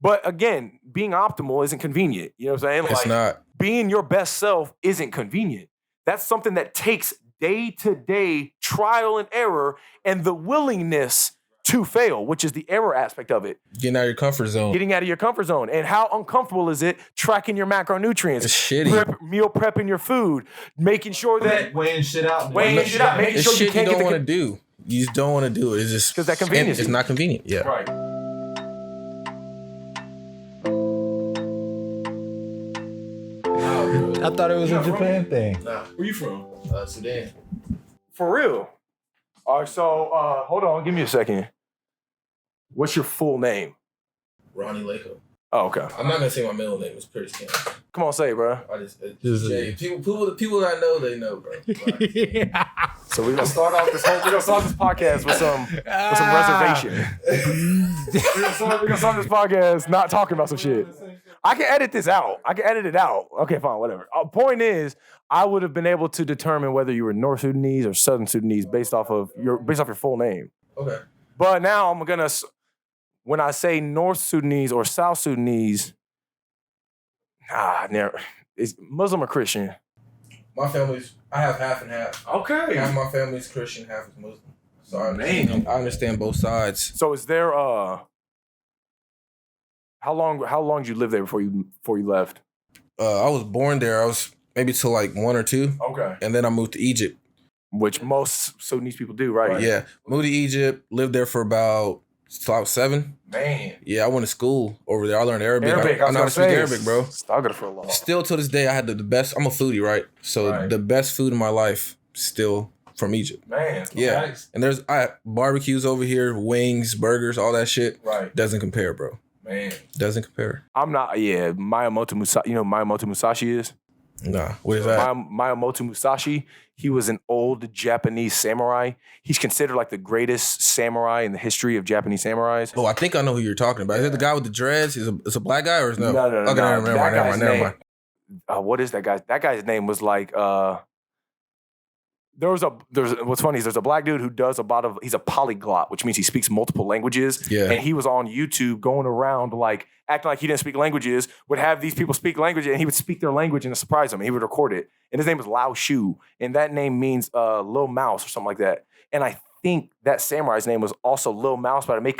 But again, being optimal isn't convenient. You know what I'm saying? It's not. Being your best self isn't convenient. That's something that takes day-to-day trial and error and the willingness to fail, which is the error aspect of it. Getting out of your comfort zone. Getting out of your comfort zone. And how uncomfortable is it tracking your macronutrients? It's shitty. Meal prepping your food, making sure that... Weighing shit out. Making it's sure shit you don't want to do. You just don't want to do it. It's just... Because that convenience. It's not convenient. Yeah. Right. I thought it was a Japan thing. Nah. Where you from? Sudan. For real? All right, so hold on. Give me a second. What's your full name? Ronnie Lako. Oh, okay. I'm not gonna say my middle name. It's pretty scary. Come on, say it, bro. Jay. The people that I know, they know, bro. So we're gonna start off this podcast with some reservation. We're gonna start this podcast not talking about some shit. I can edit this out. I can edit it out. Okay, fine, whatever. Point is, I would have been able to determine whether you were North Sudanese or Southern Sudanese based off your full name. Okay. But now I'm gonna, when I say North Sudanese or South Sudanese, is Muslim or Christian? My family's, I have half and half. Okay. Half my family's Christian, half is Muslim. So I understand both sides. So is there how long did you live there before you left? I was born there. I was maybe till like 1 or 2. Okay. And then I moved to Egypt. Which most Sudanese people do, right? Yeah. Moved to Egypt, lived there for about 7. Man. Yeah, I went to school over there. I learned Arabic. I know how to speak Arabic, bro. Stuck for a long. Still to this day, I had the best. I'm a foodie, right? So the best food in my life still from Egypt. Man. Yeah. Nice. And there's barbecues over here, wings, burgers, all that shit. Right. Doesn't compare, bro. Man. Doesn't compare. I'm not, Miyamoto Musashi, you know who Miyamoto Musashi is? Nah, what is that? Miyamoto Musashi, he was an old Japanese samurai. He's considered like the greatest samurai in the history of Japanese samurais. Oh, I think I know who you're talking about. Is it the guy with the dreads? Is a black guy or is no? No. Okay, never mind. What is that guy? That guy's name was like, what's funny is there's a black dude who does he's a polyglot, which means he speaks multiple languages. Yeah. And he was on YouTube going around like acting like he didn't speak languages, would have these people speak languages and he would speak their language and surprise them and he would record it. And his name was Lao Shu. And that name means little mouse or something like that. And I think that samurai's name was also Lil Mouse, but I may be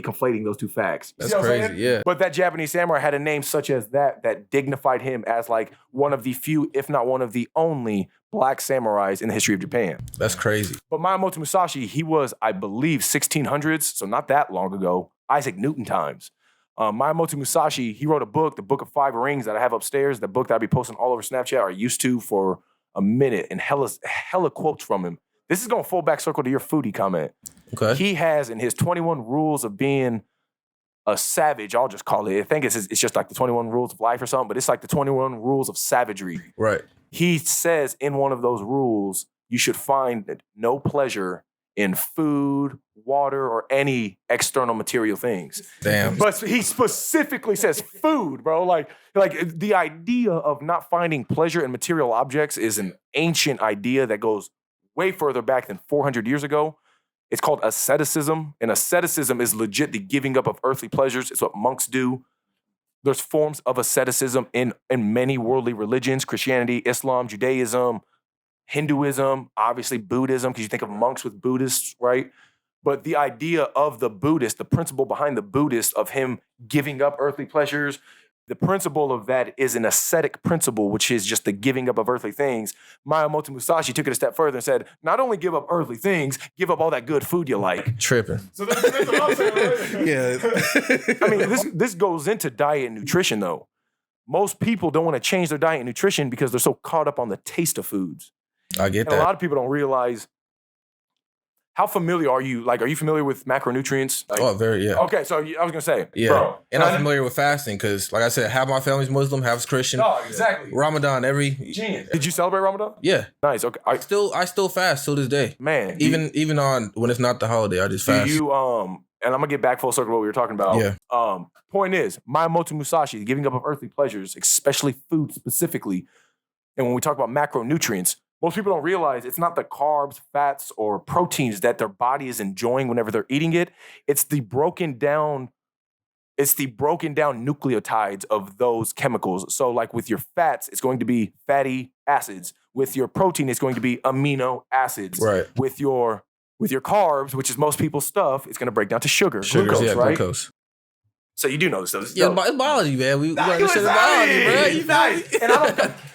conflating those two facts. That's crazy, yeah. But that Japanese samurai had a name such as that dignified him as like one of the few, if not one of the only black samurais in the history of Japan. That's crazy. But Miyamoto Musashi, he was, I believe, 1600s, so not that long ago, Isaac Newton times. Miyamoto Musashi, he wrote a book, the Book of Five Rings that I have upstairs, the book that I'll be posting all over Snapchat, or I used to for a minute, and hella quotes from him. This is going to full back circle to your foodie comment. Okay. He has in his 21 rules of being a savage, I'll just call it. I think it's just like the 21 rules of life or something, but it's like the 21 rules of savagery. Right. He says in one of those rules, you should find no pleasure in food, water, or any external material things. Damn. But he specifically says food, bro. Like the idea of not finding pleasure in material objects is an ancient idea that goes way further back than 400 years ago. It's called asceticism. And asceticism is legit the giving up of earthly pleasures. It's what monks do. There's forms of asceticism in many worldly religions, Christianity, Islam, Judaism, Hinduism, obviously Buddhism, because you think of monks with Buddhists, right? But the idea of the Buddhist, the principle behind the Buddhist of him giving up earthly pleasures, the principle of that is an ascetic principle, which is just the giving up of earthly things. Miyamoto Musashi took it a step further and said, not only give up earthly things, give up all that good food you like. Tripping. So that's what I'm saying. Yeah. I mean, this goes into diet and nutrition, though. Most people don't want to change their diet and nutrition because they're so caught up on the taste of foods. I get and that. A lot of people don't realize. How familiar are you? Like, are you familiar with macronutrients? Like, very, yeah. Okay, so I was going to say. Yeah. Bro, and I'm familiar with fasting because, like I said, half my family's Muslim, half's Christian. Oh, exactly. Ramadan Genius. Did you celebrate Ramadan? Yeah. Nice, okay. I still fast till this day. Man. Even on when it's not the holiday, I just fast. And I'm going to get back full circle to what we were talking about. Yeah. Point is, Miyamoto Musashi, giving up of earthly pleasures, especially food specifically, and when we talk about macronutrients, most people don't realize it's not the carbs, fats, or proteins that their body is enjoying whenever they're eating it. It's the broken down It's the broken down nucleotides of those chemicals. So like with your fats, it's going to be fatty acids. With your protein, it's going to be amino acids. Right. With your carbs, which is most people's stuff, it's going to break down to Sugars, glucose, right? glucose. So you do know this stuff. Yeah, it's biology, man. We understand biology, bro. You nice. And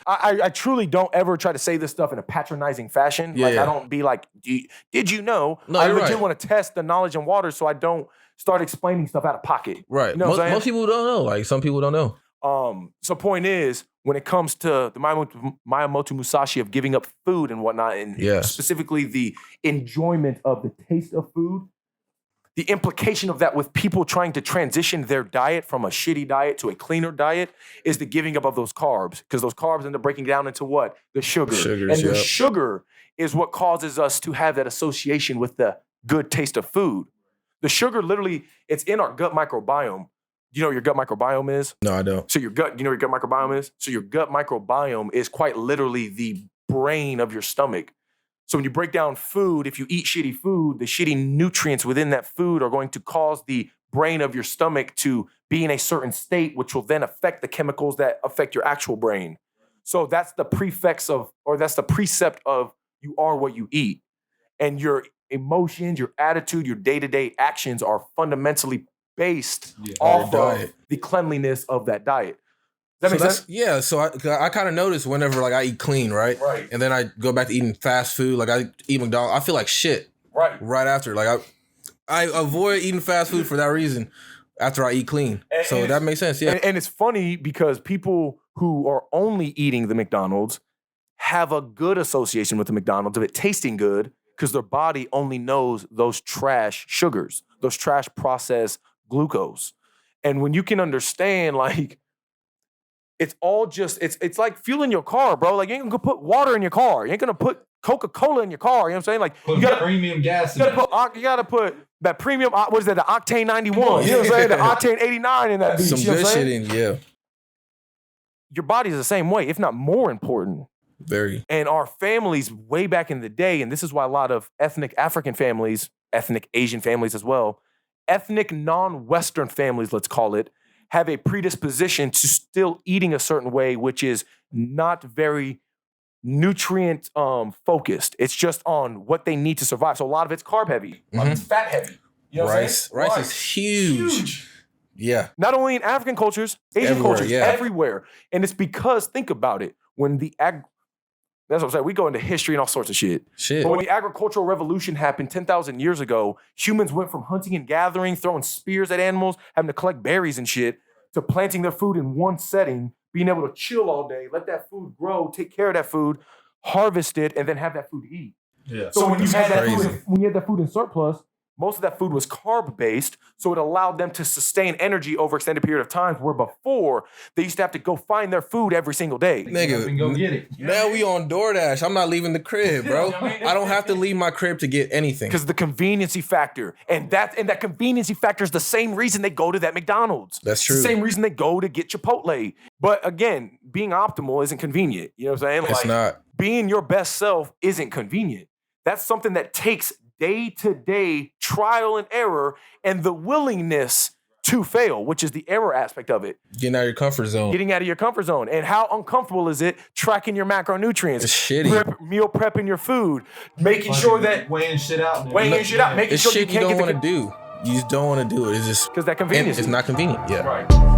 I truly don't ever try to say this stuff in a patronizing fashion. Yeah, like I don't be like, did you know? No, I you're legit right. want to test the knowledge in water, so I don't start explaining stuff out of pocket. Right. You know what I'm saying? Most people don't know. Like some people don't know. So point is, when it comes to the Miyamoto Musashi of giving up food and whatnot, and specifically the enjoyment of the taste of food, the implication of that with people trying to transition their diet from a shitty diet to a cleaner diet is the giving up of those carbs, because those carbs end up breaking down into what? The sugar. Sugars, and the sugar is what causes us to have that association with the good taste of food. The sugar literally, it's in our gut microbiome. Do you know what your gut microbiome is? No, I don't. So you know what your gut microbiome is? So your gut microbiome is quite literally the brain of your stomach. So when you break down food, if you eat shitty food, the shitty nutrients within that food are going to cause the brain of your stomach to be in a certain state, which will then affect the chemicals that affect your actual brain. So that's the that's the precept of you are what you eat. And your emotions, your attitude, your day-to-day actions are fundamentally based off of the cleanliness of that diet. Does that make sense? Yeah, so I kind of notice whenever like I eat clean, right? Right. And then I go back to eating fast food, like I eat McDonald's, I feel like shit. Right after. Like I avoid eating fast food for that reason after I eat clean. So that makes sense, yeah. And it's funny because people who are only eating the McDonald's have a good association with the McDonald's of it tasting good because their body only knows those trash sugars, those trash processed glucose. And when you can understand, like, it's all just, it's like fuel in your car, bro. Like, you ain't gonna put water in your car. You ain't gonna put Coca-Cola in your car. You know what I'm saying? Like, put you gotta premium gas in you gotta put that premium, what is that, the Octane 91. You know what I'm saying? The Octane 89 in that bitch. Some you know good what I'm shit saying? in, yeah. Your body's the same way, if not more important. Very. And our families way back in the day, and this is why a lot of ethnic African families, ethnic Asian families as well, ethnic non-Western families, let's call it, have a predisposition to still eating a certain way, which is not very nutrient focused. It's just on what they need to survive. So a lot of it's carb heavy, a lot of it's fat heavy. You know what I'm saying? Rice is huge. Yeah. Not only in African cultures, Asian cultures, everywhere. And it's because, think about it, when that's what I'm saying. We go into history and all sorts of shit. But when the agricultural revolution happened 10,000 years ago, humans went from hunting and gathering, throwing spears at animals, having to collect berries and shit, to planting their food in one setting, being able to chill all day, let that food grow, take care of that food, harvest it, and then have that food to eat. Yeah. So when you had that food in surplus, most of that food was carb-based, so it allowed them to sustain energy over extended period of time, where before, they used to have to go find their food every single day. Nigga, and go get it. Now we on DoorDash. I'm not leaving the crib, bro. I don't have to leave my crib to get anything. Because the conveniency factor. And that conveniency factor is the same reason they go to that McDonald's. That's true. It's the same reason they go to get Chipotle. But again, being optimal isn't convenient. You know what I'm saying? It's not. Being your best self isn't convenient. That's something that takes day-to-day trial and error and the willingness to fail, which is the error aspect of it. Getting out of your comfort zone. Getting out of your comfort zone. And how uncomfortable is it tracking your macronutrients? It's shitty. Meal prepping your food. Making sure that... Weighing shit out. Making sure it's you shit can't you don't get want to do. You just don't want to do it. It's just... Because that convenience. It's not convenient. Yeah. Right.